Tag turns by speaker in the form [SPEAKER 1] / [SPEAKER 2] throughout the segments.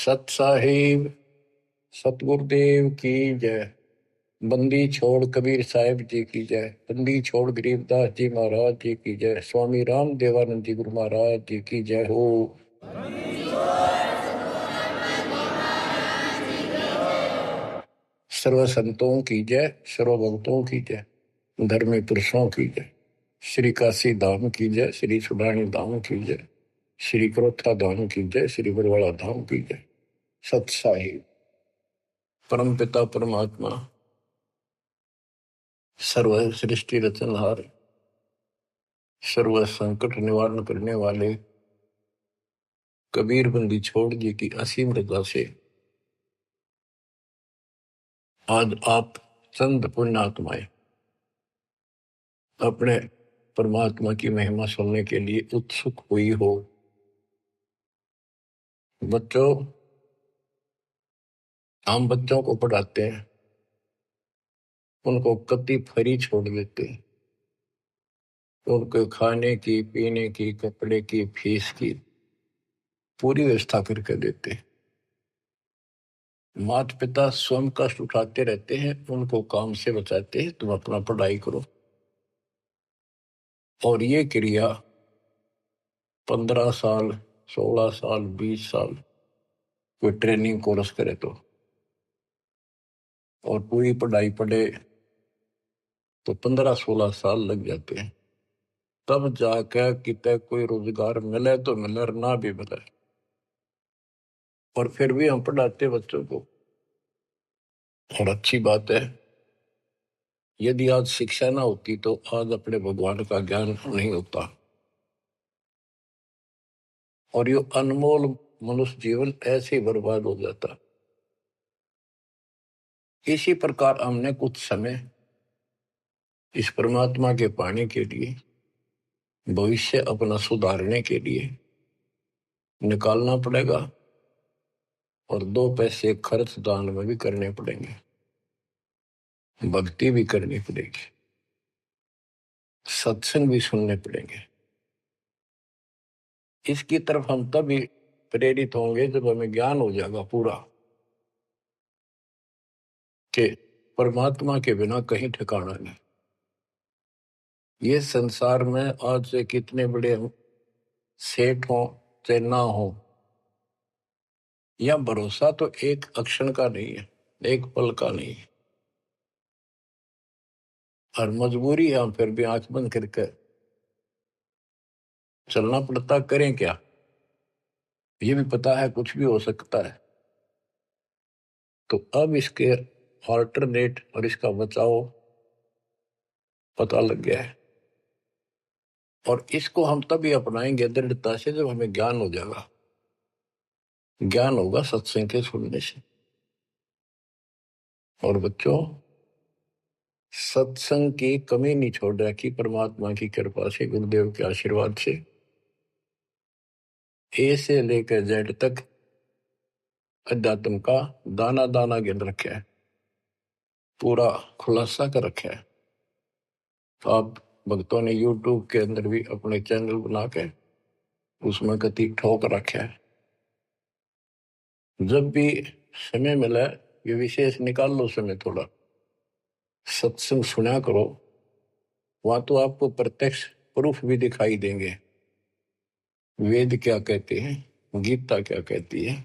[SPEAKER 1] सत साहिब सतगुरुदेव की जय। बंदी छोड़ कबीर साहिब जी की जय। बंदी छोड़ गरीबदास जी महाराज जी की जय। स्वामी राम देवानंद जी गुरु महाराज जी की जय हो। सर्व संतों की जय, सर्व भक्तों की जय, धर्मी पुरुषों की जय। श्री काशी धाम की जय, श्री सुडानी धाम की जय, श्री क्रोथा धाम की जय, श्री बरवाड़ा धाम की जय। सत साहिब परम पिता परमात्मा सर्व सृष्टि रचनहार, सर्व संकट निवारण करने वाले कबीर बंदी छोड़ जी की असीम रजा से आज आप चंद पुण्यात्माएं अपने परमात्मा की महिमा सुनने के लिए उत्सुक हुई हो। बच्चों, हम बच्चों को पढ़ाते हैं, उनको कति फ्री छोड़ देते हैं, उनको खाने की, पीने की, कपड़े की, फीस की पूरी व्यवस्था करके देते हैं। माता पिता स्वयं कष्ट उठाते रहते हैं, उनको काम से बचाते हैं, तुम अपना पढ़ाई करो। और ये क्रिया 15 साल, 16 साल, 20 साल कोई ट्रेनिंग कोर्स करे तो, और पूरी पढ़ाई पढ़े तो 15-16 साल लग जाते हैं। तब जाकर कितने कोई रोजगार मिले तो मिले, और ना भी मिले। और फिर भी हम पढ़ाते बच्चों को। और अच्छी बात है, यदि आज शिक्षा ना होती तो आज अपने भगवान का ज्ञान नहीं होता, और ये अनमोल मनुष्य जीवन ऐसे ही बर्बाद हो जाता। इसी प्रकार हमने कुछ समय इस परमात्मा के पाने के लिए, भविष्य अपना सुधारने के लिए निकालना पड़ेगा, और 2 पैसे खर्च दान में भी करने पड़ेंगे, भक्ति भी करनी पड़ेगी, सत्संग भी सुनने पड़ेंगे। इसकी तरफ हम तभी प्रेरित होंगे जब हमें ज्ञान हो जाएगा पूरा कि परमात्मा के बिना कहीं ठिकाना नहीं। ये संसार में आज से कितने बड़े सेठ हो चाहे ना हो, या भरोसा तो एक अक्षण का नहीं है, एक पल का नहीं है। और मजबूरी है, हम फिर भी आंख बंद करके चलना पड़ता। करें क्या? ये भी पता है कुछ भी हो सकता है। तो अब इसके ऑल्टरनेट और इसका बचाव पता लग गया है, और इसको हम तभी अपनाएंगे दृढ़ता से जब हमें ज्ञान हो जाएगा। ज्ञान होगा सत्संग के सुनने से। और बच्चों, सत्संग की कमी नहीं छोड़ रखी परमात्मा की कृपा से, गुरुदेव के आशीर्वाद से। ए से लेकर जेड तक अध्यात्म का दाना दाना गिन रखा है, पूरा खुलासा कर रखा है। तो आप भक्तों ने यूट्यूब के अंदर भी अपने चैनल बना के उसमें कति ठोक रखा है। जब भी समय मिला, ये विशेष निकाल लो समय थोड़ा, सत्संग सुना करो। वहां तो आपको प्रत्यक्ष प्रूफ भी दिखाई देंगे। वेद क्या कहते हैं, गीता क्या कहती है,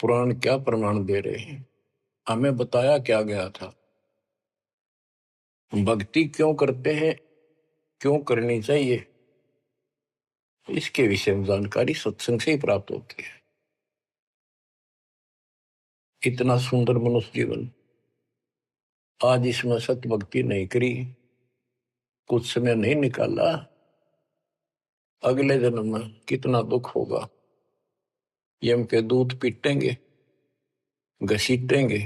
[SPEAKER 1] पुराण क्या प्रमाण दे रहे हैं, हमें बताया क्या गया था, भक्ति क्यों करते हैं, क्यों करनी चाहिए, इसके विषय में जानकारी सत्संग से ही प्राप्त होती है। इतना सुंदर मनुष्य जीवन, आज इसमें सत्य भक्ति नहीं करी, कुछ समय नहीं निकाला, अगले जन्म में कितना दुख होगा। यम के दूत पीटेंगे, घसीटेंगे,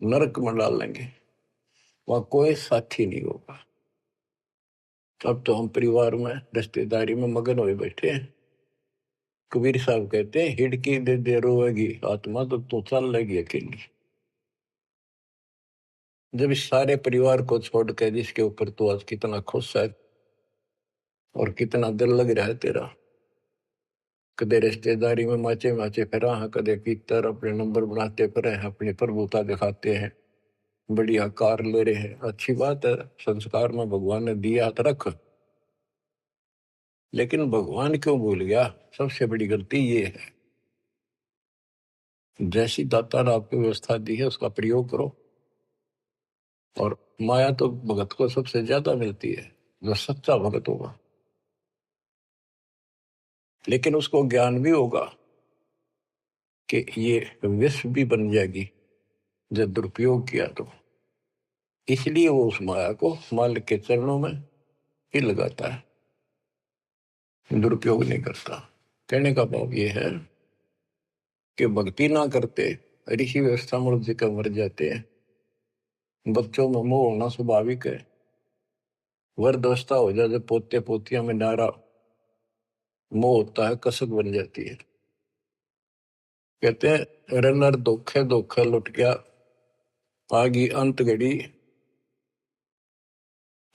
[SPEAKER 1] नरक में डालेंगे, वहां कोई साथी नहीं होगा। अब तो हम परिवार में, रिश्तेदारी में मगन हुए बैठे हैं। कबीर साहब कहते हैं, हिड़की दे दे रोएगी आत्मा तो तू चल लेगी अकेली। जब इस सारे परिवार को छोड़ कर जिसके ऊपर तू आज कितना खुश है और कितना दिल लग रहा है तेरा, कदे रिश्तेदारी में माचे माचे फिरा है, कदे भीतर अपने नंबर बनाते फिरे हैं, अपनी प्रभुता दिखाते हैं, बढ़िया कार ले रहे हैं। अच्छी बात है, संस्कार में भगवान ने दिया तो रख, लेकिन भगवान क्यों भूल गया? सबसे बड़ी गलती ये है, जैसी दाता ने आपको व्यवस्था दी है उसका प्रयोग करो। और माया तो भगत को सबसे ज्यादा मिलती है, जो सच्चा भगत होगा। लेकिन उसको ज्ञान भी होगा कि ये विष भी बन जाएगी जब दुरुपयोग किया तो। इसलिए वो उस माया को मालिक के चरणों में ही लगाता है, दुरुपयोग नहीं करता। कहने का भाव ये है कि भक्ति ना करते ऋषि व्यवस्था मूर्ति का मर जाते हैं। बच्चों में मोह होना स्वाभाविक है। वृद्धावस्था हो जाए, जब पोते पोतियां में नारा मोह होता है, कसक बन जाती है। कहते हैं रनर धोखे धोखे लुट गया, आगी अंत घड़ी,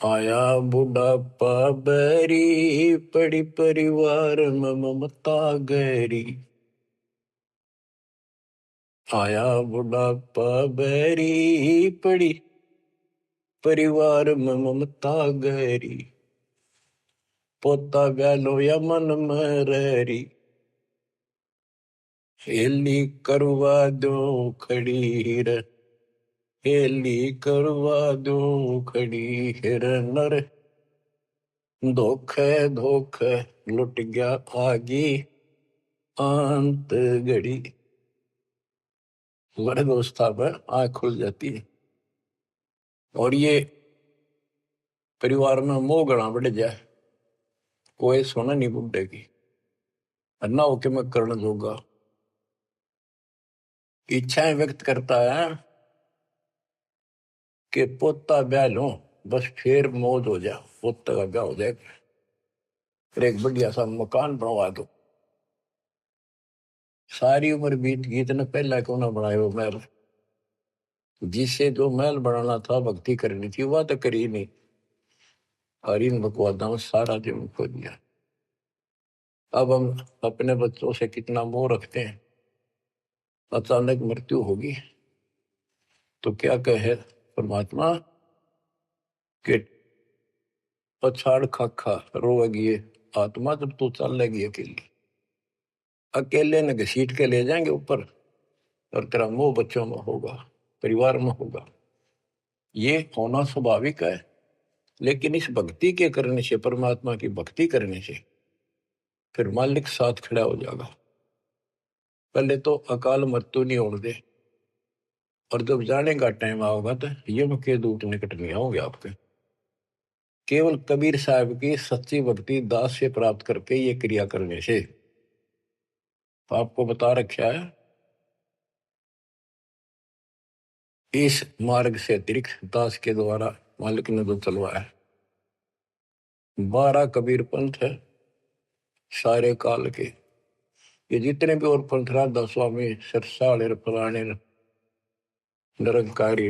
[SPEAKER 1] आया बुढ़ापा बैरी, पड़ी परिवार में ममता गहरी। आया बुढ़ापा बैरी, पड़ी परिवार में ममता गहरी, पोता ब्यालो या मन में रहरी, हेली करवा दो खड़ी रे, हेली करवा दो खड़ी हिर नर, धोखे धोखे लुट गया आगी अंत घड़ी। वृद्धावस्था में आंख खुल जाती है। और ये परिवार में मोह गणा बढ़ जाए, कोई सुना नहीं बुढ़े की, अन्ना होके मैं करना जोगा। इच्छाएं व्यक्त करता है कि पोता ब्याह लो, बस फिर मौज हो जाए, पोता का ब्याह हो जाए, फिर एक बढ़िया सा मकान बनवा दो। सारी उम्र बीत गई, इतने पहला क्यों ना बनाए वो महल? जिससे जो महल बनाना था, भक्ति करनी थी, वह तो करी नहीं। और इन बकवादा में सारा जीवन खो दिया। अब हम अपने बच्चों से कितना मोह रखते हैं। अचानक मृत्यु होगी तो क्या कहे परमात्मा कि पछाड़ खाखा रोएगी ये आत्मा, जब तू चलेगी अकेली। अकेले ने घसीट के ले जाएंगे ऊपर, और तेरा मोह बच्चों में होगा, परिवार में होगा। ये होना स्वाभाविक है। लेकिन इस भक्ति के करने से, परमात्मा की भक्ति करने से, फिर मालिक साथ खड़ा हो जाएगा। पहले तो अकाल मृत्यु नहीं होने दे, और जब जाने का टाइम आओगा तो यम के दूत निकट नहीं आओगे आपके। केवल कबीर साहब की सच्ची भक्ति दास से प्राप्त करके ये क्रिया करने से, तो आपको बता रखा है इस मार्ग से अतिरिक्त दास के द्वारा मालिक ने जो चलवाया है। 12 कबीर पंथ है सारे काल के। ये जितने भी और पंथ, राधा स्वामी, सरसाल, फलाने, निरंकारी,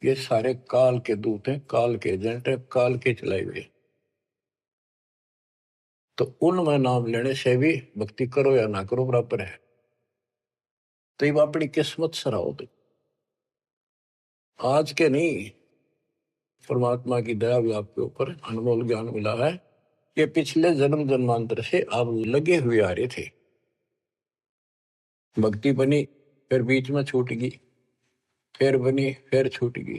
[SPEAKER 1] ये सारे काल के दूत हैं, काल के एजेंट है, काल के चलाए हुए। तो उनमें नाम लेने से भी भक्ति करो या ना करो बराबर है। तो ये अपनी किस्मत सराहो। तो आज के नहीं, परमात्मा की दया भी आपके ऊपर अनमोल ज्ञान मिला है कि पिछले जन्म जन्मांतर से आप लगे हुए आ रहे थे। भक्ति बनी, फिर बीच में छूट गई, फिर बनी, फिर छूट गई।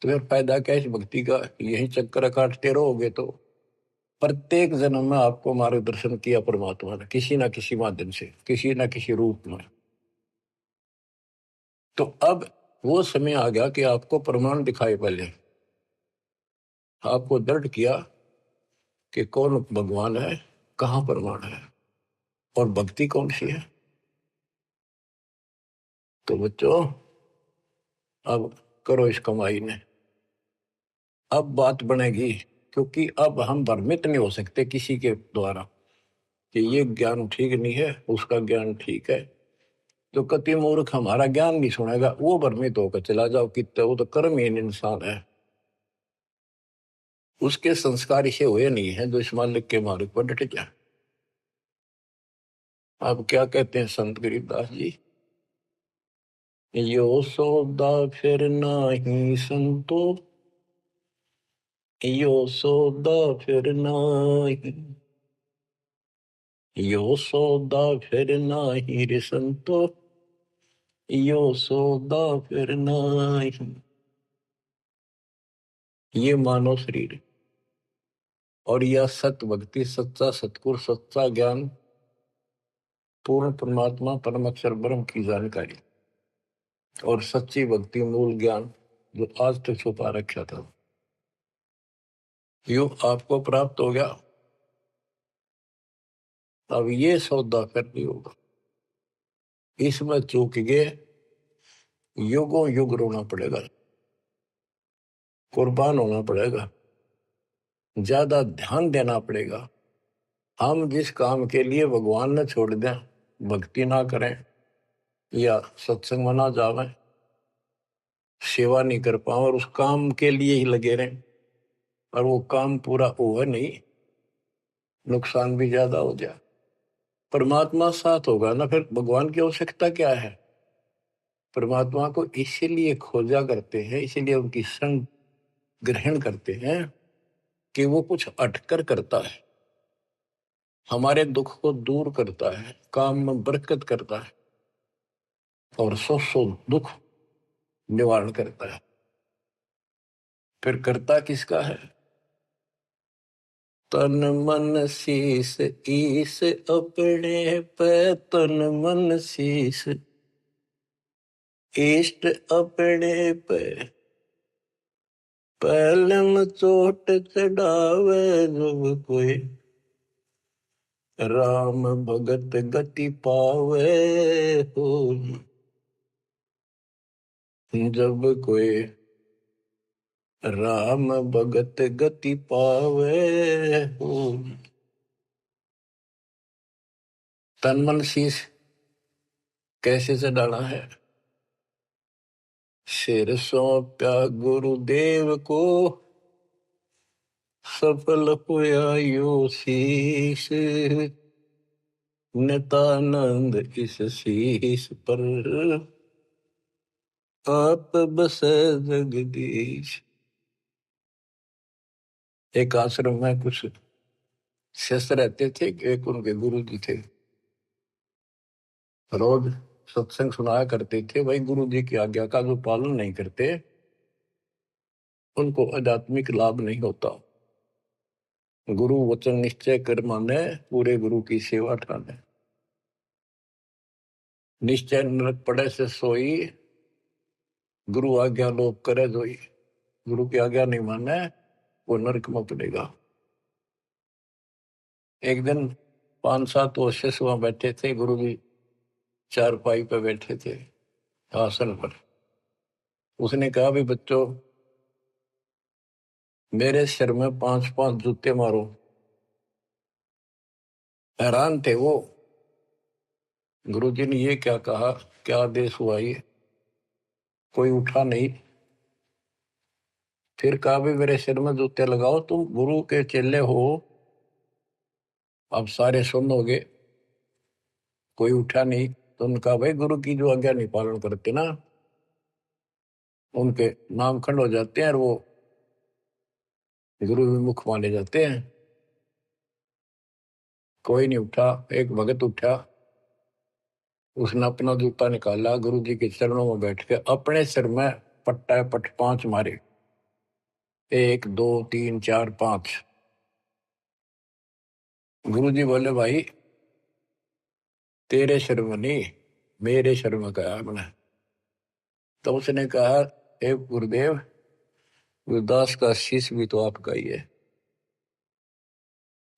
[SPEAKER 1] तो फिर फायदा क्या इस भक्ति का? यही चक्कर काटते रहोगे तो प्रत्येक जन्म में आपको मार्गदर्शन किया परमात्मा ने, किसी ना किसी माध्यम से, किसी ना किसी रूप में। तो अब वो समय आ गया कि आपको प्रमाण दिखाए। पहले आपको दृढ़ किया कि कौन भगवान है, कहां प्रमाण है, और भक्ति कौन सी है। तो बच्चों, अब करो इस कमाई ने। अब बात बनेगी, क्योंकि अब हम भ्रमित नहीं हो सकते किसी के द्वारा कि ये ज्ञान ठीक नहीं है, उसका ज्ञान ठीक है। तो कति मूर्ख हमारा ज्ञान नहीं सुनेगा, वो भ्रमित होकर चला जाओ कितने, वो तो कर्महीन इंसान है। उसके संस्कार इसे हुए नहीं है जो इस मालिक के मार्ग पर डट जाए। अब क्या कहते हैं संत गरीबदास जी, यो सौदा फिर नाही संतो, यो सौदा फिर नाही, यो सौदा फिर नाही रे संतो, यो सौदा फिर नाही। ये मानव शरीर और यह सत्य भक्ति, सच्चा सतगुरु, सच्चा ज्ञान, पूर्ण परमात्मा परम अक्षर ब्रह्म की जानकारी और सच्ची भक्ति मूल ज्ञान जो आज तक छुपा रखा था, यो आपको प्राप्त हो गया। अब ये सौदा करनी होगा, इसमें चूक गए युगों युग रोना पड़ेगा, कुर्बान होना पड़ेगा, ज्यादा ध्यान देना पड़ेगा। हम जिस काम के लिए भगवान ने छोड़ दें, भक्ति ना करें या सत्संग में ना जावें, सेवा नहीं कर पाओ और उस काम के लिए ही लगे रहें और वो काम पूरा हुआ नहीं, नुकसान भी ज्यादा हो जाए, परमात्मा साथ होगा ना, फिर भगवान की आवश्यकता क्या है। परमात्मा को इसीलिए खोजा करते हैं, इसीलिए उनकी संग ग्रहण करते हैं कि वो कुछ अटकर करता है, हमारे दुख को दूर करता है, काम में बरकत करता है और सौ दुख निवारण करता है। फिर करता किसका है? तन मन शीस ईस अपने पे, तन मन शीस इष्ट अपने पे, पहलम चोट चढ़ावे जब कोई, राम भगत गति पावे हो, जब कोई राम भगत गति पावे हो। तन मन शीश कैसे से डाला है? सिर सौंप्या गुरुदेव को, सफल हुआ यो शीश, नितानंद इस शीश पर आप बसे जगदीश। एक आश्रम में कुछ शिष्य रहते थे, एक उनके गुरु जी थे, रोज सत्संग सुनाया करते थे। भाई गुरु जी की आज्ञा का जो पालन नहीं करते उनको आध्यात्मिक लाभ नहीं होता। गुरु वचन निश्चय कर माने, पूरे गुरु की सेवा ठाने। निश्चय नरक पड़े से सोई, गुरु आज्ञा लोग करे जोई। गुरु की आज्ञा नहीं माने वो नरक में पड़ेगा। एक दिन 5-7 वर्ष वहां बैठे थे, गुरु जी चारपाई पे बैठे थे आसन पर। उसने कहा भी बच्चों, मेरे सिर में 5-5 जूते मारो। हैरान थे वो, गुरु जी ने ये क्या कहा, क्या आदेश हुआ ये? कोई उठा नहीं। फिर कहा भी मेरे सिर में जूते लगाओ, तुम गुरु के चेले हो, अब सारे सुनोगे। कोई उठा नहीं। तो उनका भाई गुरु की जो आज्ञा नहीं पालन करते ना, उनके नाम खंड हो जाते हैं और वो गुरु विमुख माने जाते हैं। कोई नहीं उठा। एक भगत उठा, उसने अपना जूता निकाला, गुरु जी के चरणों में बैठ के अपने सिर में पट्टा पट 5 मारे। 1 2 3 4 5। गुरु जी बोले भाई तेरे सिर में नहीं, मेरे सिर में कहा मैंने। तो उसने कहा हे गुरुदेव, गुरुदास का शीश भी तो आपका ही है।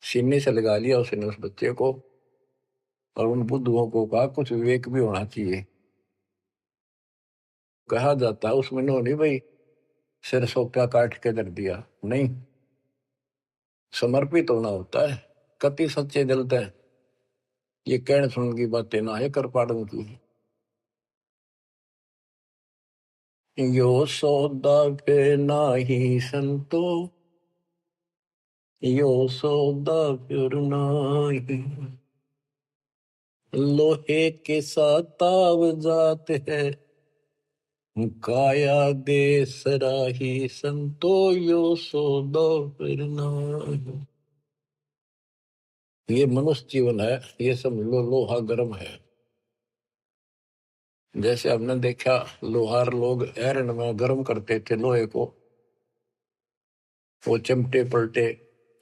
[SPEAKER 1] सीने से लगा लिया उसने उस बच्चे को और उन बुद्धुओं को कहा कुछ विवेक भी होना चाहिए। कहा जाता है उसमें नहीं भाई सिर सोप्या काट के धर दिया, नहीं, समर्पित होना होता है। कति सच्चे दिल थे, ये कहने सुन की बातें ना है कर पाड़न की। यो सौदा पे नाही संतो, यो सौदा फिर नाही, लोहे के साथ ताव जात है, काया दे सराही संतो यो सौदा फिर नाहि। ये मनुष्य जीवन है, ये सब लोहा गर्म है। जैसे हमने देखा लोहार लोग एरन में गर्म करते थे लोहे को, वो चिमटे पलटे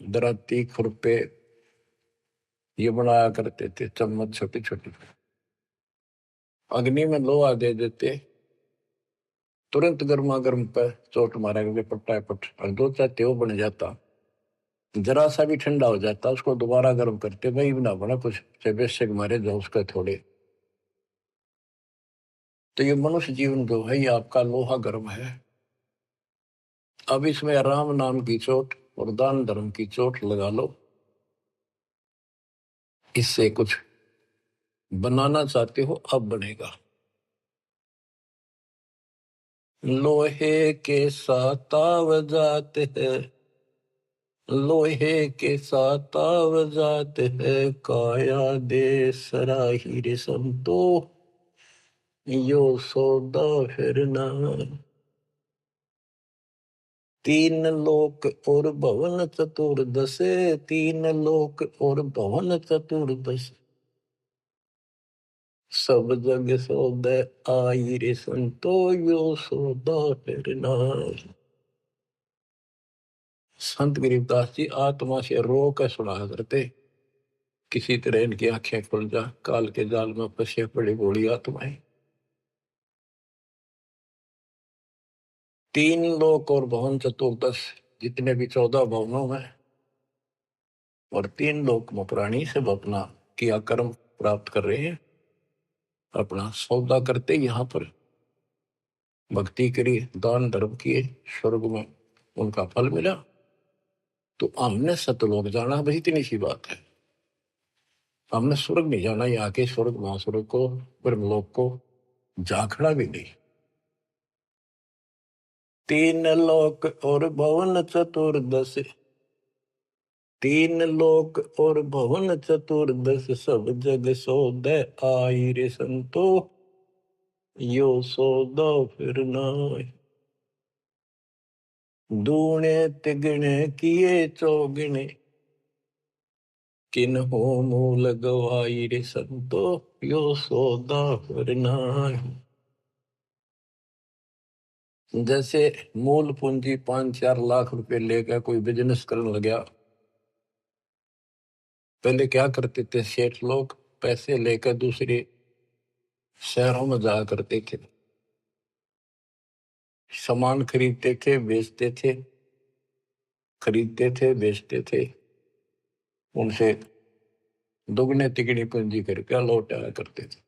[SPEAKER 1] दराती खुरपे ये बनाया करते थे, चम्मच छोटी छोटी अग्नि में लोहा दे देते, तुरंत गर्मा गर्म पे चोट मारेंगे पट्टा पट, और दो चाहते वो बन जाता, जरा सा भी ठंडा हो जाता उसको दोबारा गर्म करते, भाई ना बना कुछ बेशक मारे जो उसके थोड़े। तो ये मनुष्य जीवन जो है ये आपका लोहा गर्म है। अब इसमें राम नाम की चोट और दान धर्म की चोट लगा लो, इससे कुछ बनाना चाहते हो अब बनेगा। लोहे के साथ ताव जाते हैं, लोहे के साथ ताव जाते हैं, काया दे सराही रे संतो यो सौदा फिर ना। तीन लोक और भवन चतुर्दश, तीन लोक और भवन चतुर्दश, सब जग सौदे आई रे संतो यो सौदा फिर नाहि। संत गरीबदास जी आत्मा से रो कर सुना करते, किसी तरह इनकी आंखें खुल जा, काल के जाल में फंसे पड़ी बूढ़ी आत्माएं। तीन लोक और भवन चतुर्दश, जितने भी 14 भवनों में और तीन लोक में प्राणी सब अपना किया कर्म प्राप्त कर रहे हैं, अपना सौदा करते यहाँ पर भक्ति करी, दान धर्म किए, स्वर्ग में उनका फल मिला, तो हमने सतलोक जाना, बस इतनी सी बात है। हमने स्वर्ग नहीं जाना, यहाँ के स्वर्ग महास्वर्ग को ब्रह्मलोक को झांकना भी नहीं। तीन लोक और भवन चतुर्दश, तीन लोक और भवन चतुर्दश, सब जग सौदे आई रे संतो यो सौदा फिर नाहि। दूने तिगने किए चौगने, किन हो मूल गवाई रे संतो यो सौदा फिर नाहि। जैसे मूल पूंजी 5-4 लाख रुपए लेकर कोई बिजनेस करने लगा, पहले क्या करते थे सेठ लोग, पैसे लेकर दूसरे शहरों में जाया करते थे, सामान खरीदते थे बेचते थे, खरीदते थे बेचते थे, उनसे दुगने तिगनी पूंजी करके लौट आया करते थे।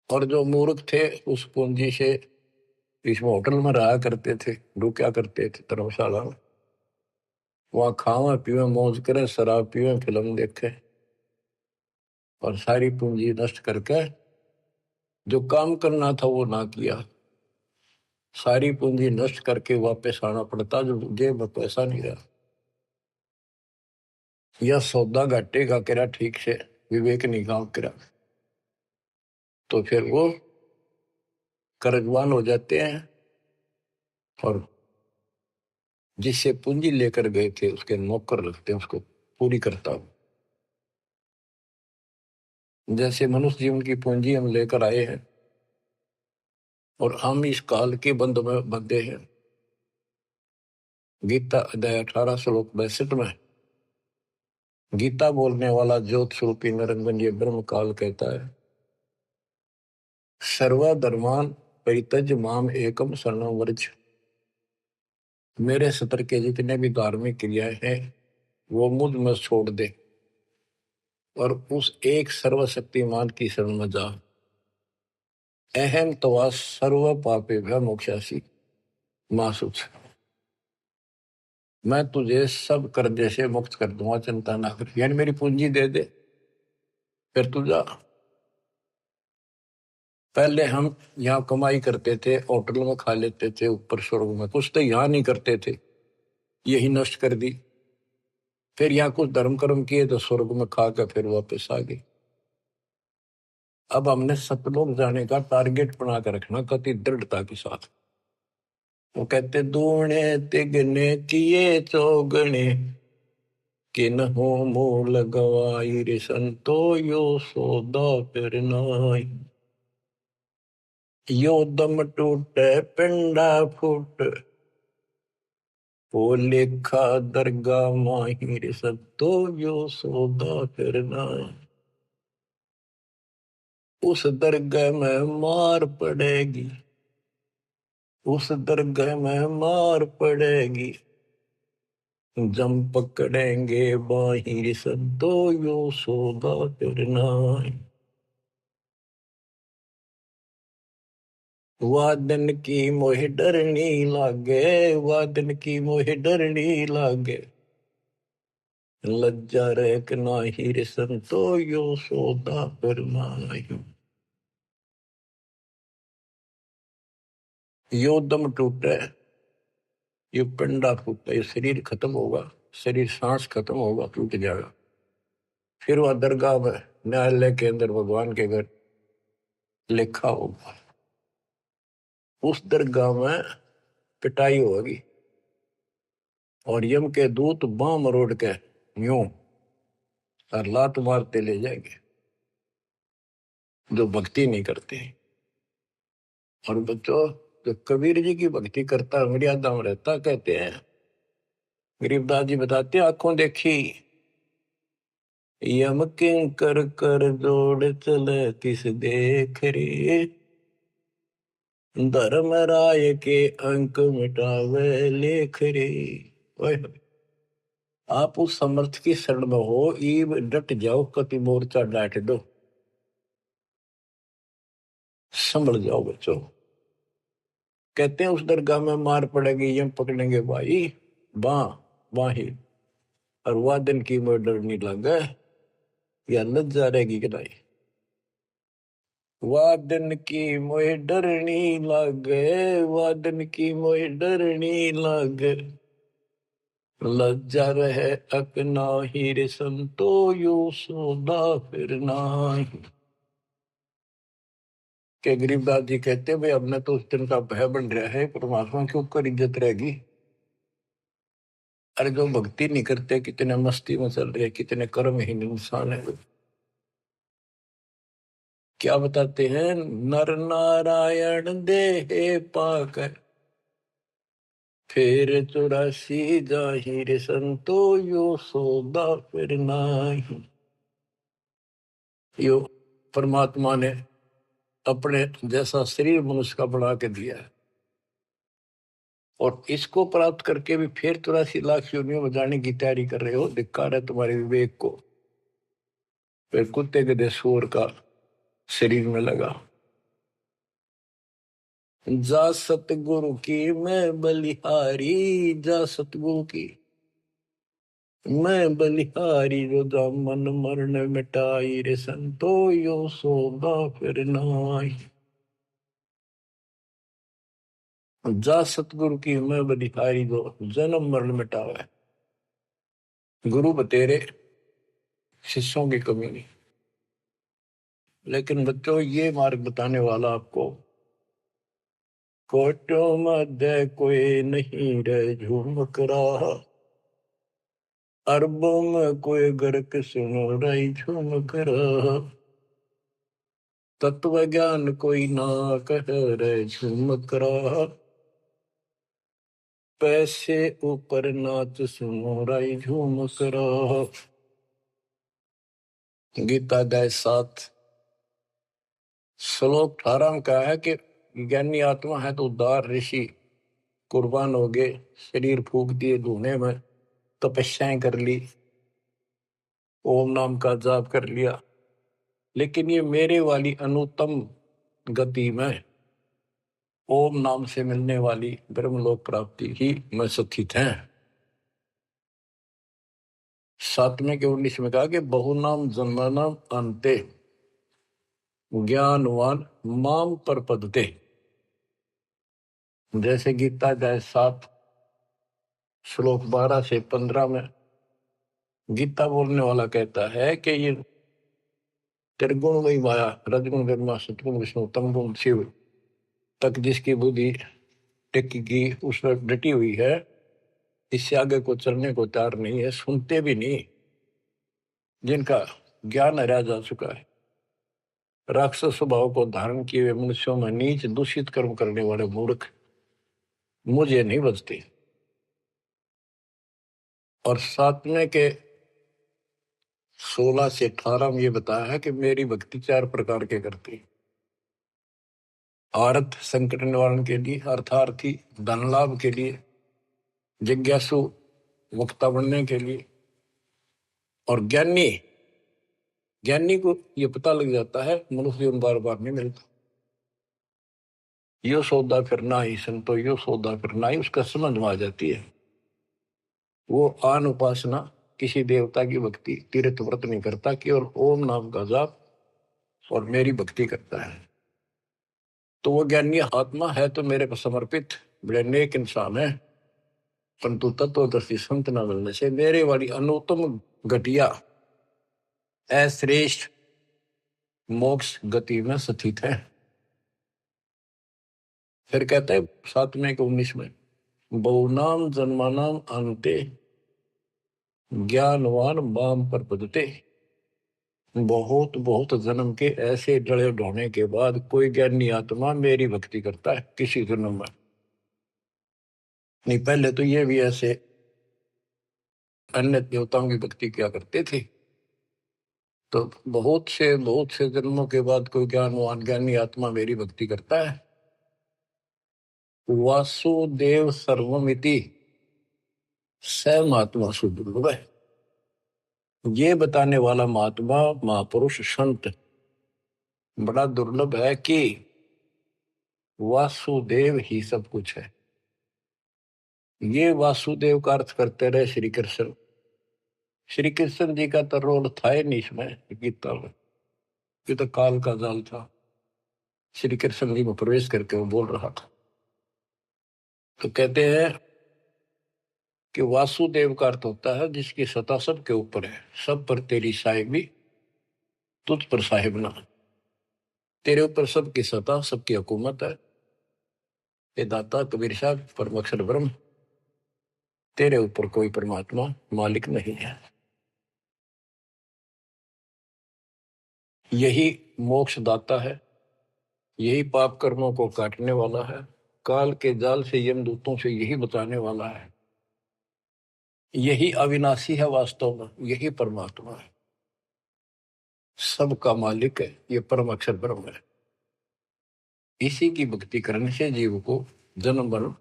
[SPEAKER 1] और जो मूर्ख थे उस पूंजी से इसमें होटल में रहा करते थे, रुका करते थे धर्मशाला में, वहां खावा पीवे मौज करे, शराब पीवे, फिल्म देखे, और सारी पूंजी नष्ट करके जो काम करना था वो ना किया, सारी पूंजी नष्ट करके वापस आना पड़ता, जो जेब में पैसा नहीं रहा। यह सौदा घाटे का करा ठीक से, विवेक नहीं काम करा, तो फिर वो कर्जवान हो जाते हैं, और जिससे पूंजी लेकर गए थे उसके नौकर रखते हैं, उसको पूरी करता हूं। जैसे मनुष्य जीवन की पूंजी हम लेकर आए हैं, और हम इस काल के बंद में बंधे हैं। गीता अध्याय 18 श्लोक 62 में गीता बोलने वाला ज्योत स्वरूपी निरंजन ये ब्रह्म काल कहता है, सर्वधर्मान परित्यज माम एकम शरणं व्रज। मेरे सत्र के जितने भी धार्मिक क्रियाएं हैं वो मुझ में छोड़ दे, और उस एक सर्वशक्तिमान की शरण में जा। अहम तवा सर्व पापेभ्य मोक्षासी मां सुच। मैं तुझे सब कर्जे से मुक्त कर दूंगा, चिंता ना कर, यानी मेरी पूंजी दे दे फिर तू जा। पहले हम यहाँ कमाई करते थे, होटल में खा लेते थे, ऊपर स्वर्ग में कुछ तो यहाँ नहीं करते थे, यही नष्ट कर दी। फिर यहाँ कुछ धर्म कर्म किए तो स्वर्ग में खा कर फिर वापस आ गई। अब हमने सतलोक जाने का टारगेट बना कर रखना कति दृढ़ता के साथ। वो कहते दूने तिगने किए चौगने किन हो मूल गवाई रे संतो यो सौदा फिर नाई। यो दम टूटे पिंडा फूट वो लेखा दरगाह माहिर सत्तो यो सौदा फिर नाई। उस दरगाह में मार पड़ेगी, उस दरगाह में मार पड़ेगी, जम पकड़ेंगे बाहिर सद्दो यो सौदा करना। वादन की मोह डरनी लागे, वादन की मोह डरनी लागे, लज्जा रेक नाहिर संतो यो सौदा करना। यो दम टूटे, ये पिंडा फूटा, ये शरीर खत्म होगा, शरीर सांस खत्म होगा, टूट जाएगा। फिर वह दरगाह में न्यायालय के अंदर भगवान के घर लिखा होगा। उस दरगाह में पिटाई होगी और यम के दूत बां मरोड़ के यूं और लात मारते ले जाएंगे जो भक्ति नहीं करते। और बच्चों, जो कबीर जी की भक्ति करता है मर्यादा में रहता, कहते हैं गरीबदास जी बताते हैं, आंखों देखी यम किंकर कर जोड़ चले तिस देख रे, धर्म राय के अंक मिटावे लेख रे। आप उस समर्थ की शरण में हो, ईब डट जाओ, कति मोर्चा डांट दो, संभल जाओ बच्चों। कहते हैं उस दरगाह में मार पड़ेगी, यम पकड़ेंगे भाई बां बाही, और वादन की मोह डरनी लगे, या लज्जा रहेगी कि नहीं। वादन की मोह डरनी लगे, वादन की मोह डरनी लगे, लज्जा रहे अकना हीरे संतो यो सौदा फिर नाही। के गरीबदास जी कहते भाई अब तो उस दिन का भय बन रहा है, परमात्मा के ऊपर इज्जत रहेगी। अरे जो भक्ति नहीं करते कितने मस्ती में चल रहे, कितने कर्महीन इंसान है। क्या बताते हैं, नर नारायण देह पाकर फिर 84 जाहिर संतो यो सौदा फिर नाही। यो परमात्मा ने अपने जैसा शरीर मनुष्य का बना के दिया है, और इसको प्राप्त करके भी फिर 84 लाख योनियों में जाने की तैयारी कर रहे हो। धिक्कार है तुम्हारे विवेक को। फिर कुत्ते गधे सूअर का शरीर में लगा। जा सतगुरु की मैं बलिहारी, जा सतगुरु की मैं बलिहारी, जो दामन मरण मिटाई रे संतो यो सौदा फिर नाई। जा सतगुरु की मैं बलिहारी, जो जन्म मरण मिटावे। गुरु बतेरे, शिष्यों की कमी नहीं। लेकिन बच्चों, ये मार्ग बताने वाला आपको, कोटों मध्य कोई नहीं रे झुमक रहा, अरबों में कोई गर्क सुनो रही झुमक रहा, तत्व ज्ञान कोई ना कह रे झुमक रहा, पैसे ऊपर नाच सुनो रही झुमक रहा। गीता अध्याय 7 श्लोक 18 में कहा है कि ज्ञानी आत्मा है तो उदार ऋषि कुर्बान हो गए, शरीर फूक दिए धूने में, तपस्याएं कर ली, ओम नाम का जाप कर लिया, लेकिन ये मेरे वाली अनुत्तम गति में ओम नाम से मिलने वाली ब्रह्मलोक प्राप्ति ही में सुखित हैं। 7वें के 19 में कहा कि बहुनाम जन्मनाम अंते ज्ञानवान माम पर पदते। जैसे गीता अध्याय 7 श्लोक 12 से 15 में गीता बोलने वाला कहता है कि ये त्रिगुण वही माया, रजगुण ब्रह्मा, सतगुण विष्णु, तमगुण शिव तक जिसकी बुद्धि टिकी की उस पर डटी हुई है, इससे आगे को चलने को तैयार नहीं है, सुनते भी नहीं। जिनका ज्ञान हरा जा चुका है, राक्षस स्वभाव को धारण किए हुए मनुष्यों में नीच दूषित कर्म करने वाले मूर्ख मुझे नहीं बचते। और सातवें के 16 से 18 में ये बताया है कि मेरी भक्ति 4 प्रकार के करती। अर्थ संकट निवारण के लिए, अर्थार्थी धन लाभ के लिए, जिज्ञासु वक्ता बनने के लिए, और ज्ञानी ज्ञानी को ये पता लग जाता है मनुष्य जीवन बार बार नहीं मिलता। यो सौदा करना ही संतो, यो सौदा करना ही उसका समझ में आ जाती है। वो आन उपासना, किसी देवता की भक्ति, तीर्थ व्रत नहीं करता, केवल ओम नाम का जाप और मेरी भक्ति करता है। तो वो ज्ञानी आत्मा है तो मेरे को समर्पित बड़े नेक इंसान है, परंतु तत्वदर्शी संत न मिलने से मेरे वाली अनुत्तम घटिया अश्रेष्ठ मोक्ष गति में स्थित है। फिर कहते हैं 7वें के 19 में, बहुनाम जन्मानाम अंते ज्ञानवान माम पर पदते। बहुत बहुत जन्म के ऐसे जड़े ढोने के बाद कोई ज्ञानी आत्मा मेरी भक्ति करता है किसी जन्म में। नहीं, पहले तो ये भी ऐसे अन्य देवताओं की भक्ति किया करते थे। तो बहुत से जन्मों के बाद कोई ज्ञानवान ज्ञानी आत्मा मेरी भक्ति करता है। वासुदेव सर्वमिति स महात्मा सुदुर्लभ है। ये बताने वाला महात्मा महापुरुष संत बड़ा दुर्लभ है कि वासुदेव ही सब कुछ है। ये वासुदेव का अर्थ करते रहे श्री कृष्ण। श्री कृष्ण जी का तो रोल था ही नहीं इसमें गीता में, ये तो काल का जाल था। श्री कृष्ण जी में प्रवेश करके वो बोल रहा था। तो कहते हैं कि वासुदेव का अर्थ होता है जिसकी सत्ता सबके ऊपर है, सब पर तेरी साहिबी, तुझ पर साहिब ना। तेरे ऊपर सबकी सत्ता, सबकी हुकूमत है। ये दाता कबीर साहब परम अक्षर ब्रह्म, तेरे ऊपर कोई परमात्मा मालिक नहीं है। यही मोक्ष दाता है, यही पाप कर्मों को काटने वाला है, काल के जाल से यमदूतों से यही बचाने वाला है। यही अविनाशी है, वास्तव में यही परमात्मा है, सबका मालिक है, ये परम अक्षर ब्रह्म है। इसी की भक्ति करने से जीव को जन्म मरण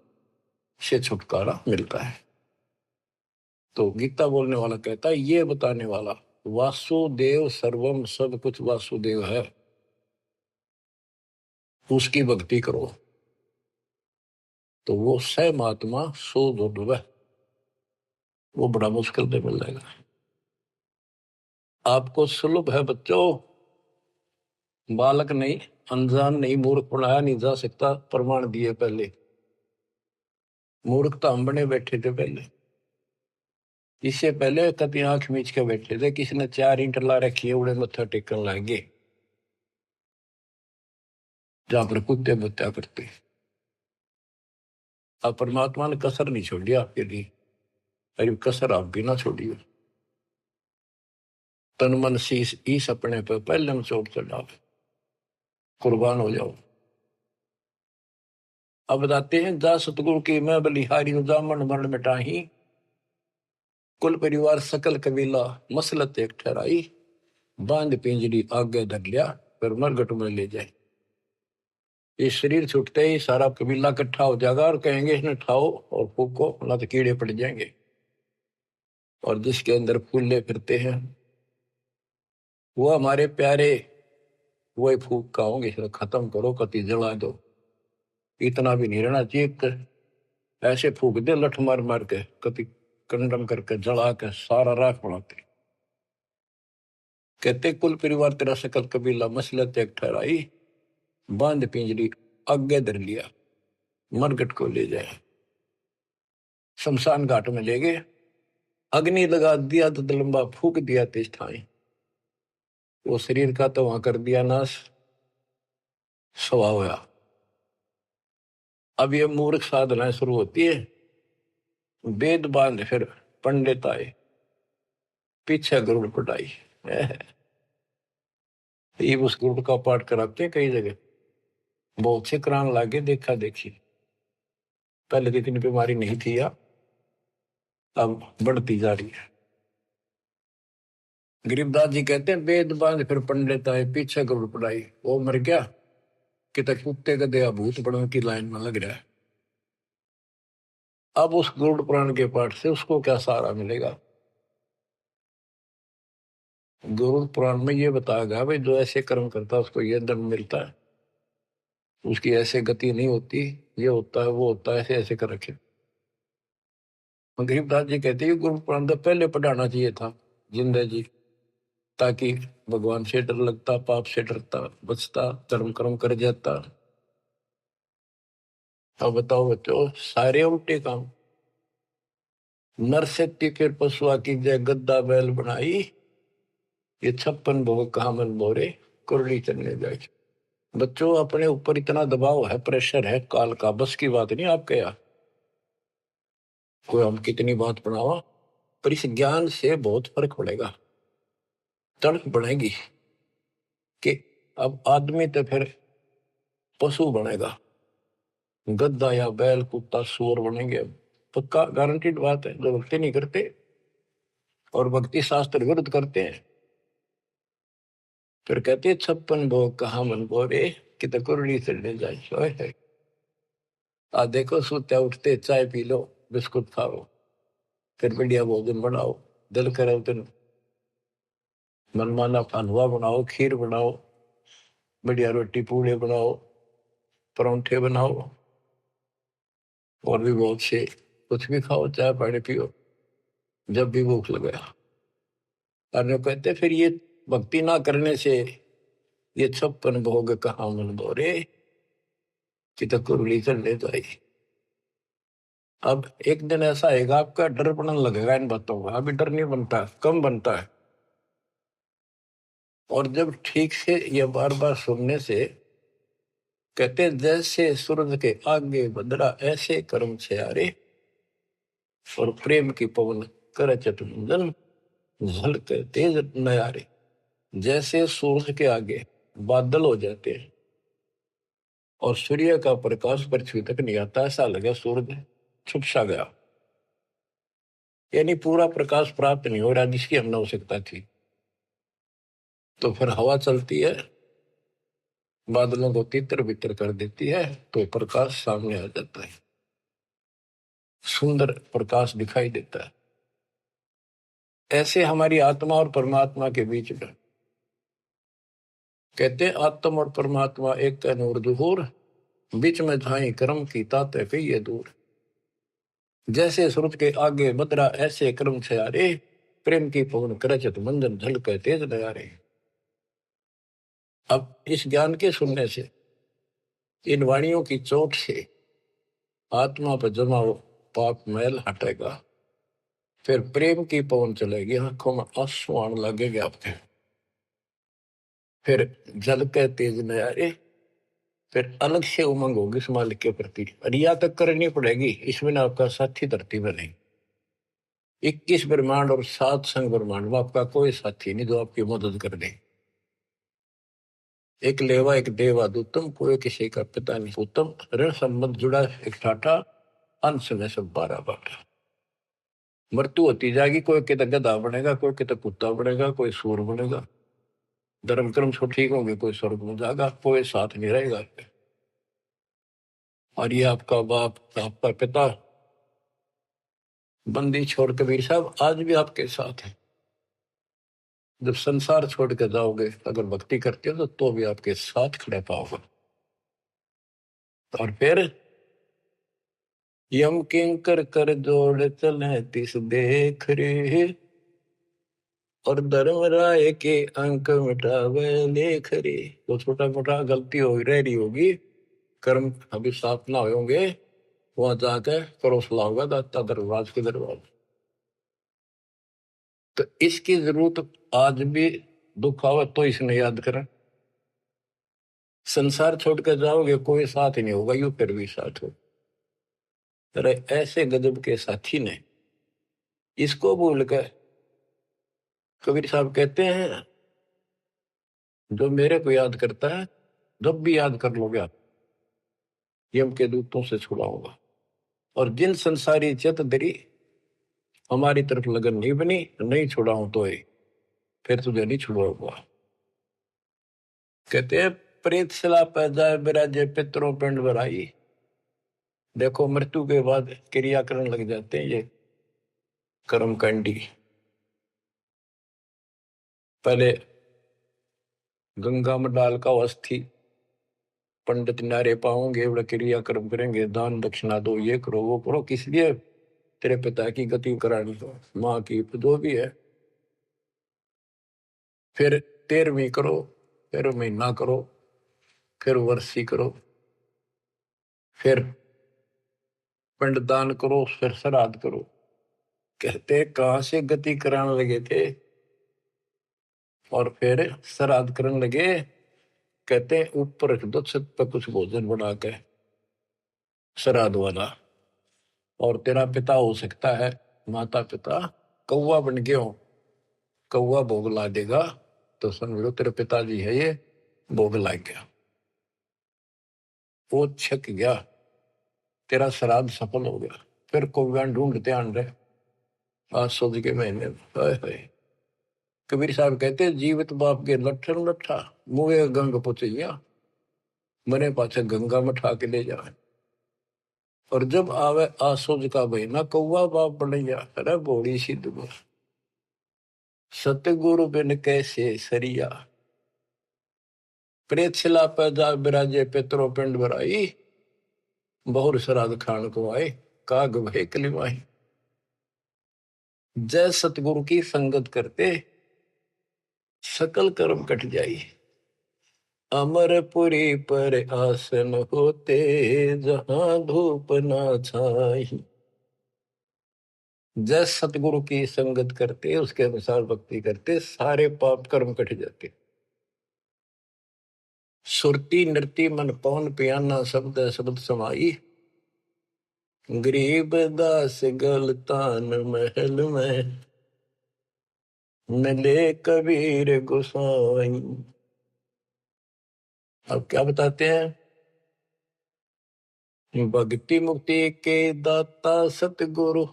[SPEAKER 1] से छुटकारा मिलता है। तो गीता बोलने वाला कहता है, ये बताने वाला वासुदेव सर्वम, सब कुछ वासुदेव है, उसकी भक्ति करो तो वो स महात्मा सो दुर्लभ, वो बड़ा मुश्किल से मिल जाएगा। आपको सुलभ है बच्चों, बालक नहीं, अनजान नहीं, मूर्ख पढ़ाया नहीं जा सकता, प्रमाण दिए पहले। मूर्ख तो हम बने बैठे थे पहले, इससे पहले कभी आंख मीच के बैठे थे, किसी ने 4 ईंट ला रखी है, उड़े मत्था टेकन लागे जहां पर कुत्ते बत्या करते। अब परमात्मा ने कसर नहीं छोड़ी आपके लिए, अरे कसर आप भी ना छोड़िए। तन मन शीश ईस अपने पे पहले में चोट चढ़ाओ, कुर्बान हो जाओ। अब बताते हैं, जा सतगुरु की मैं बलिहारी जामन मरण मिटाही, कुल परिवार सकल कबीला मसलत एक ठहराई, बांध पिंजरी आगे धर लिया, फिर मरगट में ले जाए। ये शरीर छूटते ही सारा कबीला इकट्ठा हो जाएगा और कहेंगे इन्हें ठाओ और फूको, ना तो कीड़े पड़ जाएंगे। और जिसके अंदर फूले फिरते हैं वो हमारे प्यारे, वही फूक का होंगे, इसे खत्म करो, कति जला दो। इतना भी नहीं रहना चाहिए, ऐसे फूक दे लठ मार मार के, कति कंडम करके जला के सारा राख बनाते। कहते कुल परिवार तेरा सकल कबीला मसलत एक ठहराई, बांध पिंजरी आगे धर लिया, मरगट को ले जाए, शमशान घाट में ले गए। अग्नि लगा दिया तो लंबा फूक दिया तेज ठाई, वो शरीर का तो वहां कर दिया नाश, सवा होया। अब ये मूर्ख साधना शुरू होती है, वेद बांध फिर पंडित आए, पीछे गुरुड़ पटाई। ये उस गुरुड़ का पाठ कराते हैं कई जगह, बहुत से करान लागे देखा देखी। पहले तो इतनी बीमारी नहीं थी या अब बढ़ती जा रही है। गरीबदास जी कहते हैं वेद बांध फिर पंडित आए, पीछे गुरुड़ पटाई। वो मर गया कि तक कुत्ते का दया भूत बनने की लाइन में लग रहा है। अब उस गरुड़ पुराण के पाठ से उसको क्या सहारा मिलेगा? गरुड़ पुराण में ये बताया गया भाई जो ऐसे कर्म करता है उसको ये दंड मिलता है, उसकी ऐसे गति नहीं होती, ये होता है वो होता है, ऐसे ऐसे कर रखे। गरीबदास जी कहते हैं गुरु पुराण तो पहले पढ़ाना चाहिए था जिंदा जी, ताकि भगवान से डर लगता, पाप से डरता, बचता, धर्म कर्म कर जाता। अब बताओ बच्चों, सारे उल्टे काम। नर से के पशुआ की जय गद्दा बैल बनाई, ये 56 भोग कहा मन बोरे, कुरली चलने जाए। बच्चों अपने ऊपर इतना दबाव है, प्रेशर है काल का, बस की बात नहीं आपके यहाँ। कोई हम कितनी बात बनावा, पर इस ज्ञान से बहुत फर्क पड़ेगा, तड़प बढ़ेगी कि अब आदमी तो फिर पशु बनेगा, गद्दा या बैल कुत्ता सूअर बनेंगे। पक्का गारंटीड बात है। जो भक्ति नहीं करते और भक्ति शास्त्र विरुद्ध करते हैं, फिर कहते 56 भोग कहा मन बोरे, कि तकुरड़ी चढ़ने जाए। आ देखो सोते उठते चाय पी लो, बिस्कुट खाओ, फिर बढ़िया भोजन बनाओ, दिल करे तो मनमाना हलवा बनाओ, खीर बनाओ, बढ़िया रोटी पूड़े बनाओ, परोंठे बनाओ, और भी बहुत से कुछ भी खाओ, चाय पानी पियो जब भी भूख लगे। और कहते फिर ये भक्ति ना करने से ये 56 भोग कहाँ मन बोरे, कि तो कुरली चढ़ने जाए। अब एक दिन ऐसा आएगा आपका डर पड़ने लगेगा इन बातों का, अभी डर नहीं बनता, कम बनता है। और जब ठीक से ये बार बार सुनने से, कहते जैसे सूरज के आगे बदरा ऐसे कर्म से आरे, और प्रेम की पवन कर चतुंजन झलके तेज नयारे। जैसे सूरज के आगे बादल हो जाते हैं और सूर्य का प्रकाश पृथ्वी तक नहीं आता, ऐसा लगे सूरज छुप सा गया, यानी पूरा प्रकाश प्राप्त नहीं हो रहा जिसकी हमने आवश्यकता थी। तो फिर हवा चलती है, बादलों को तितर बितर कर देती है, तो प्रकाश सामने आ जाता है, सुंदर प्रकाश दिखाई देता है। ऐसे हमारी आत्मा और परमात्मा के बीच में कहते आत्मा और परमात्मा एक का नूर दुहूर, बीच में धाई कर्म की ताते कई ये दूर। जैसे सूरज के आगे बदरा ऐसे कर्म से आ रे, प्रेम की पवन करचत मंजन झलके तेज नयारे। अब इस ज्ञान के सुनने से, इन वाणियों की चोट से आत्मा पर जमा हो पाप मैल हटेगा, फिर प्रेम की पवन चलेगी, आंखों में आंसू आने लगेगा आपके, फिर जल के तेज नयारे, फिर अलग से उमंग होगी इस मालिक के प्रति। रिया तक करनी पड़ेगी, इसमें ना आपका साथी धरती में नहीं। 21 ब्रह्मांड और 7 संग ब्रह्मांड में आपका कोई साथी नहीं जो आपकी मदद कर दे। एक लेवा एक देवा दूतम, कोई किसी का पिता नहीं पूतम, ऋण संबंध जुड़ा एक ठाठा, अंश में सब 12 बाटा। मृत्यु होती जाएगी, कोई कितना गधा बनेगा, कोई कितना कुत्ता बनेगा, कोई सूर बनेगा, धर्म कर्म सब ठीक होंगे, कोई स्वर्ग में जाएगा, कोई साथ नहीं रहेगा। और ये आपका बाप, आपका पिता, बंदी छोड़ कबीर साहब आज भी आपके साथ है। जब संसार छोड़ के जाओगे, अगर भक्ति करते हो तो भी आपके साथ खड़े पाओगे। और फिर यम किंकर कर जोड़ चले तिस देख रे, और धर्म राय के अंक मिटावे लेख रे। तो छोटा मोटा गलती हो रह रही होगी, कर्म अभी साफ ना होंगे, वहां जाके करो सलाह होगा दाता दरबार के दरबार। तो इसकी जरूरत आज भी दुख आवे तो इसने याद करें। संसार छोड़ कर जाओगे कोई साथ ही नहीं होगा, यू फिर भी साथ हो। अरे ऐसे गजब के साथी ने इसको भूल कर, कबीर साहब कहते हैं जो मेरे को याद करता है जब भी याद कर लोगे आप, यम के दूतों से छुड़ाऊंगा। और जिन संसारी चित दरी हमारी तरफ लगन नहीं बनी, नहीं छुड़ाऊं तो फिर तुझे नहीं छुड़ाऊंगा। कहते हैं प्रेत सला पैदा बिराजे पितरों पिंड भराई। देखो मृत्यु के बाद क्रिया करने लग जाते हैं ये कर्मकांडी। पहले गंगा में डाल का अस्थि पंडित नारे पाओगे, बड़ा क्रिया कर्म करेंगे, दान दक्षिणा दो, ये करो वो करो, किस लिए? तेरे पिता की गति करानी हो, माँ की जो भी है। फिर 13वीं करो, फिर महीना करो, फिर वर्षी करो, फिर पिंडदान करो, फिर श्राद्ध करो। कहते कहां से गति कराने लगे थे और फिर श्राद्ध करने लगे। कहते ऊपर रख दो छत पर कुछ भोजन बना के श्राद्ध वाला, और तेरा पिता हो सकता है माता पिता कौवा बन गए हो, कौवा भोग ला देगा तो समझ लो तेरे पिताजी है ये, भोग ला गया, वो छक गया, तेरा श्राद्ध सफल हो गया। फिर कौवा ढूंढते आन रहे आज सोच के महीने में। हाय हाय। कबीर साहब कहते जीवित बाप के लट्ठन लट्ठा मुँह गंग पुचैया, मरे पाछे गंगा में ठा के ले जाए। और जब आवे आसोज का महीना कौवा बाप बनैया। अरे बोड़ी सिद्ध सतगुरु बिन कैसे सरिया, प्रेत शिला पैदा बिराजे पितरों पिंड भराई, बहुर श्राद्ध खान को आए काग भय कलिमाई। जय सतगुरु की संगत करते सकल कर्म कट जाई, अमरपुरी पर आसन होते जहां धूप ना छाई। जय सतगुरु की संगत करते उसके अनुसार भक्ति करते सारे पाप कर्म कट जाते। सुरती नृति मन पवन पियाना शब्द शब्द समाई, गरीब दास गलतान महल में मिले कबीर गोसाई। अब क्या बताते हैं? भक्ति मुक्ति के दाता सतगुरु,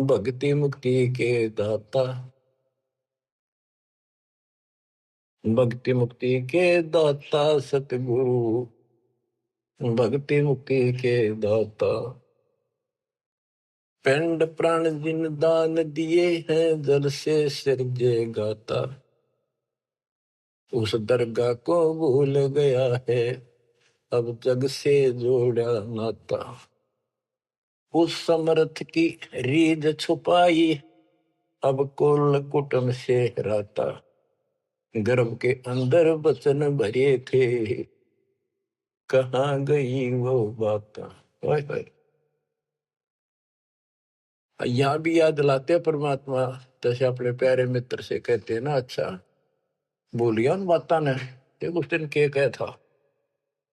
[SPEAKER 1] भक्ति मुक्ति के दाता, भक्ति मुक्ति के दाता सतगुरु, भक्ति मुक्ति के दाता। पिंड प्राण जिन दान दिए हैं जल से सिरजे गाता, उस दरगाह को भूल गया है अब जग से जोड़ा नाता। उस समर्थ की रीझ छुपाई अब कुल कुटुंब से राता, गर्भ के अंदर बचन भरे थे कहाँ गई वो बात। यहाँ भी याद दिलाते परमात्मा, जैसे अपने प्यारे मित्र से कहते हैं ना, अच्छा बोलिया उन बात ने, देख उस दिन क्या कहा था,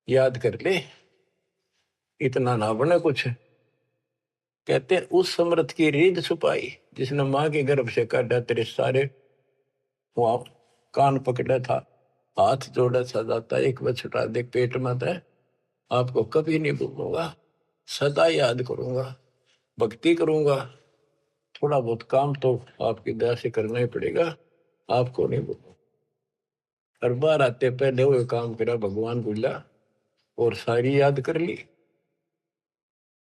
[SPEAKER 1] याद कर ले, इतना ना बने कुछ। कहते हैं उस समर्थ की रीढ़ छुपाई जिसने माँ के गर्भ से काटा, तेरे सारे वहां कान पकड़ा था, हाथ जोड़ा सा जाता, एक बार छुटा दे पेट में था, आपको कभी नहीं भूलूंगा, सदा याद करूंगा, भक्ति करूंगा, थोड़ा बहुत काम तो आपकी दया से करना ही पड़ेगा, आपको नहीं भूलूंगा। हर बार आते पहले वो काम करा भगवान बोला और सारी याद कर ली।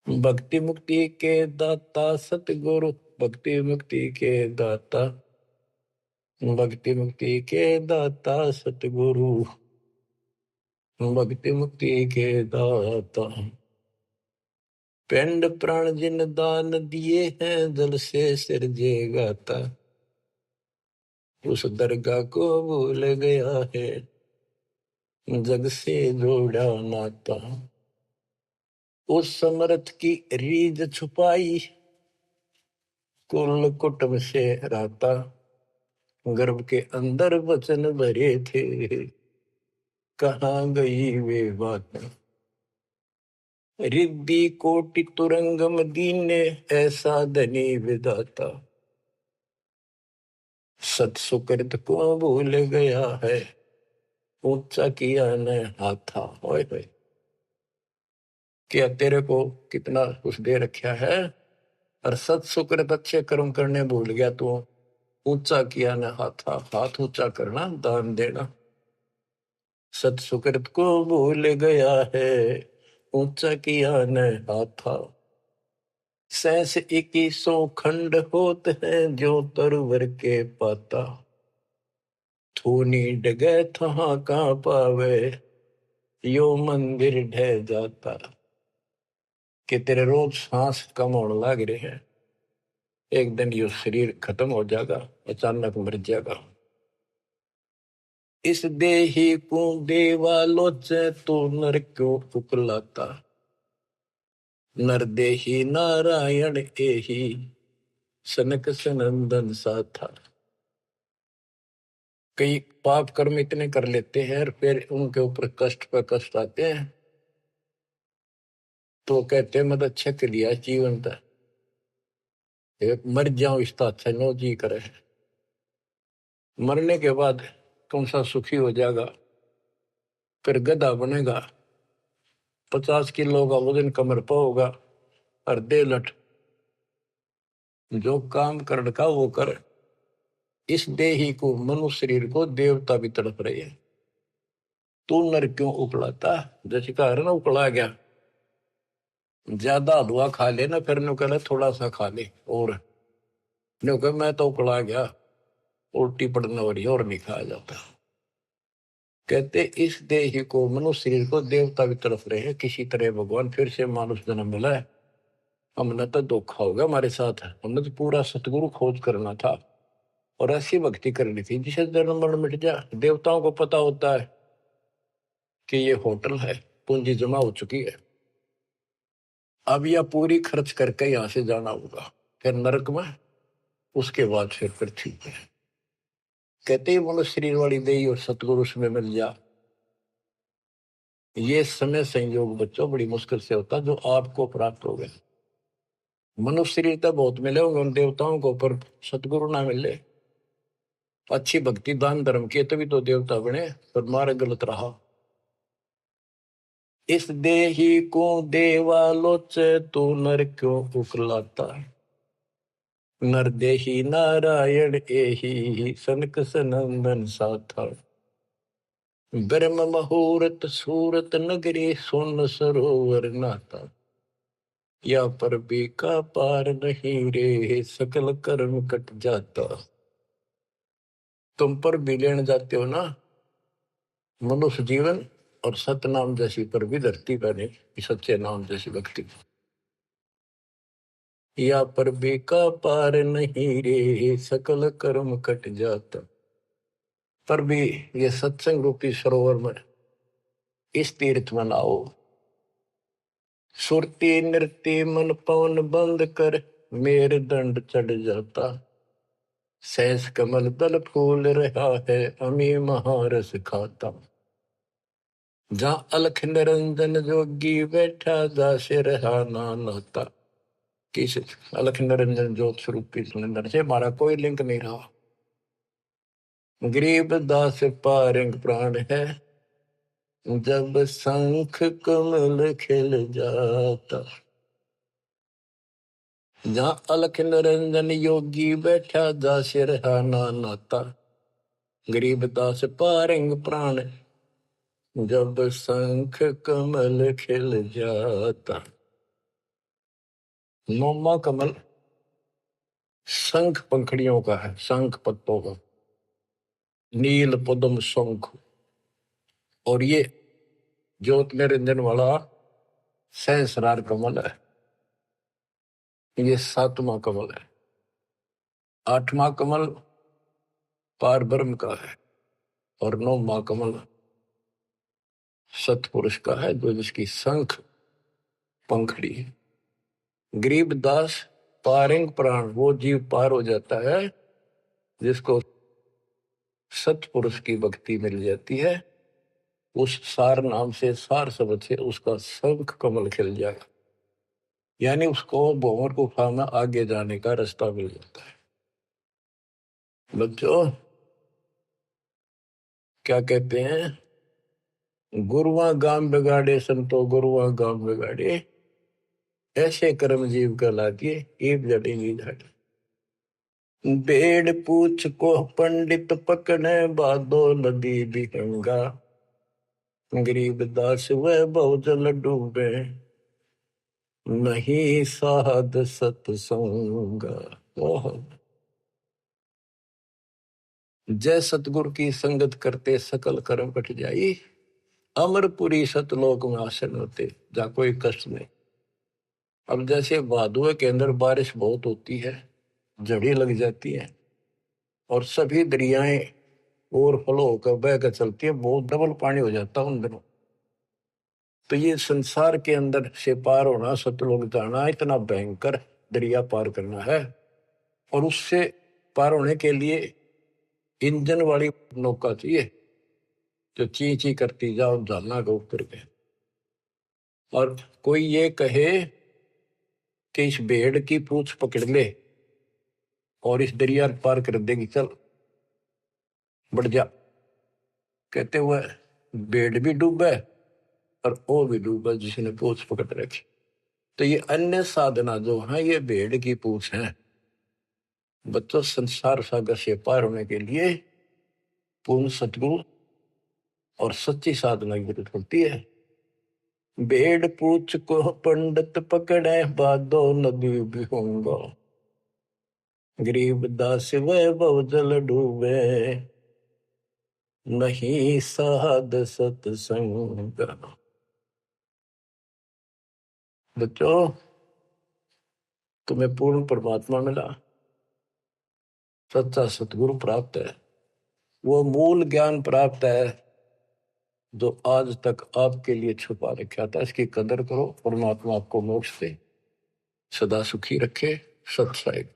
[SPEAKER 1] भक्ति मुक्ति के दाता सतगुरु, भक्ति मुक्ति के दाता, भक्ति मुक्ति के दाता सतगुरु, भक्ति मुक्ति के दाता। पिंड प्राण जिन दान दिए हैं जल से सिरजे गाता, उस दरगाह को भूल गया है जग से जोड़ा नाता। उस समर्थ की रीझ छुपाई कुल कुटुंब से रहता, गर्भ के अंदर वचन भरे थे, कहाँ गई वे बातें। रिद्धि कोटि तुरंगम दीने, ऐसा धनी विधाता, सत सुकृत को भूल गया है, ऊंचा किया न हाथा। ओए होए, क्या तेरे को कितना कुछ दे रखा है, और सत सुकृत अच्छे कर्म करने भूल गया तू। ऊंचा किया न हाथा, हाथ ऊंचा करना, दान देना। सत सुकृत को भूल गया है, ऊंचा किया न हाथा। सहस 2100 खंड होत है, जो तरवर के पाता। थूनी डगे थहा का पावे, यो मंदिर ढह जाता। कि तेरे रोज सांस कम होने लग रहे हैं, एक दिन यो शरीर खत्म हो जाएगा, अचानक मर जाएगा। इस देही को देवालोचे, तो नर क्यों उकलाता। नर देही नारायण एही, सनक सनंदन सा था। कई पाप कर्म इतने कर लेते हैं और फिर उनके ऊपर कष्ट पर कष्ट आते हैं, तो कहते हैं मत अच्छा कर लिया जीवन था, मर जाओ इसका अच्छा नो जी करे। मरने के बाद कौन सा सुखी हो जाएगा, फिर गधा बनेगा, 50 किलो का वजन कमर पर होगा, और दे लट जो काम कर का वो कर। इस देही को, मनुष्य शरीर को देवता भी तड़प रहे हैं, तू नर क्यों उकलाता। जैसे कहा ना उकला गया, ज्यादा हलवा खा ले ना, फिर नु कहना थोड़ा सा खा ले, और नु कह मैं तो उकला गया, उल्टी पड़ने हो रही और नहीं खाया जाता। कहते इस देह को, मनुष्य शरीर को देवता भी तरफ रहे हैं, किसी तरह भगवान फिर से मानुष जन्म मिला है। हमने तो धोखा होगा हमारे साथ, हमने तो पूरा सतगुरु खोज करना था और ऐसी भक्ति करनी थी जिसे जन्म मरण मिट जाए। देवताओं को पता होता है कि ये होटल है, पूंजी जमा हो चुकी है, अब यह पूरी खर्च करके यहां से जाना होगा, फिर नरक में, उसके बाद फिर पृथ्वी पे। कहते ही मनुष्य शरीर वाली देही और सतगुरु में मिल जा। ये समय संयोग बच्चों बड़ी मुश्किल से होता जो आपको प्राप्त हो गए। मनुष्य शरीर तो बहुत मिले होंगे उन देवताओं को, पर सतगुरु ना मिले, अच्छी भक्ति दान धर्म किए तभी तो देवता बने, पर मार्ग गलत रहा। इस देही को देवालोचे, तो नर क्यों उकलाता। नर देही नारायण एही, सनक सनंदन साथा। ब्रह्म मुहूर्त सूरत नगरी, सुन सरोवर नाता। या पर भी का पार नहीं रे, सकल कर्म कट जाता। तुम पर भी लेने जाते हो ना मनुष्य जीवन, और सतनाम जैसी पर भी धरती बने, सच्चे नाम जैसी भक्ति। या पर भी का पार नहीं रे, सकल कर्म कट जाता। पर भी ये सत्संग रूपी सरोवर में, इस तीर्थ में नाओ। सुरती नृत्य मन पवन बंद कर, मेरे दंड चढ़ जाता। सहस कमल दल फूल रहा है, अमी महारस खाता। जहाँ अलख निरंजन जोगी बैठा, दास रहा नाता। किस अलख निरंजन ज्योत स्वरूप की सुनिंदर से हमारा कोई लिंक नहीं रहा। गरीब दास पारंग प्राण है, जब शंख कमल खिल जाता। जहाँ अलख निरंजन योगी बैठा, दास रहा नाता। गरीब दास पारंग प्राण, जब शंख कमल खिल जाता। नौमा कमल शंख पंखड़ियों का है, शंख पत्तों का, नील पद्म शंख। और ये ज्योत निरंजन वाला सहस्रार कमल है, ये 7वां कमल है। 8वां कमल पार ब्रह्म का है, और 9वां कमल सतपुरुष का है, जो जिसकी शंख पंखड़ी है। गरीब दास पारिंग प्राण वो जीव पार हो जाता है जिसको सतपुरुष की भक्ति मिल जाती है। उस सार नाम से, सार शब्द से उसका शंख कमल खिल जाएगा, यानी उसको भंवर गुफा में आगे जाने का रास्ता मिल जाता है। बच्चों क्या कहते हैं, गुरुआ गाम बिगाड़े संतो गुरुआ गाम बिगाड़े, ऐसे कर्म जीव कहला दिए एक जड़ेगी झाड़ी। बेड़ पूछ को पंडित पकड़े बादो नदी बिहंगा, गरीब दास वह बहुजल डूबे नहीं साध सत्संग। जय सतगुरु की संगत करते सकल कर्म कट जाई, अमरपुरी सतलोक में आसन होते जा कोई कष्ट नहीं। अब जैसे भादुए के अंदर बारिश बहुत होती है, जड़ी लग जाती है और सभी दरियाएं ओवरफ्लो होकर बह कर चलती है, बहुत डबल पानी हो जाता है उन दिनों। तो ये संसार के अंदर से पार होना, सतलोक जाना, इतना भयंकर दरिया पार करना है। और उससे पार होने के लिए इंजन वाली नौका चाहिए जो ची ची करती जाओ झालना को उतर के। और कोई ये कहे कि इस भेड़ की पूंछ पकड़ ले और इस दरिया पार कर देगी, चल बढ़ जा, कहते हुए भेड़ भी डूबे और वो भी डूबा जिसने पूंछ पकड़ रखी। तो ये अन्य साधना जो है ये भेड़ की पूंछ है। बच्चों संसार सागर से पार होने के लिए पूर्ण सतगुरु और सच्ची साधना की जरूरत होती है। भेड़ पूछ को पंडित पकड़े बादो नदी भी होंगे, गरीब दास वह बहुजल डूबे नहीं साध सत्संग। बच्चों तुम्हें पूर्ण परमात्मा मिला, सच्चा सतगुरु प्राप्त है, वो मूल ज्ञान प्राप्त है जो आज तक आपके लिए छुपा रखा था। इसकी कदर करो, परमात्मा आपको मोक्ष दे, सदा सुखी रखे। सत साहिब।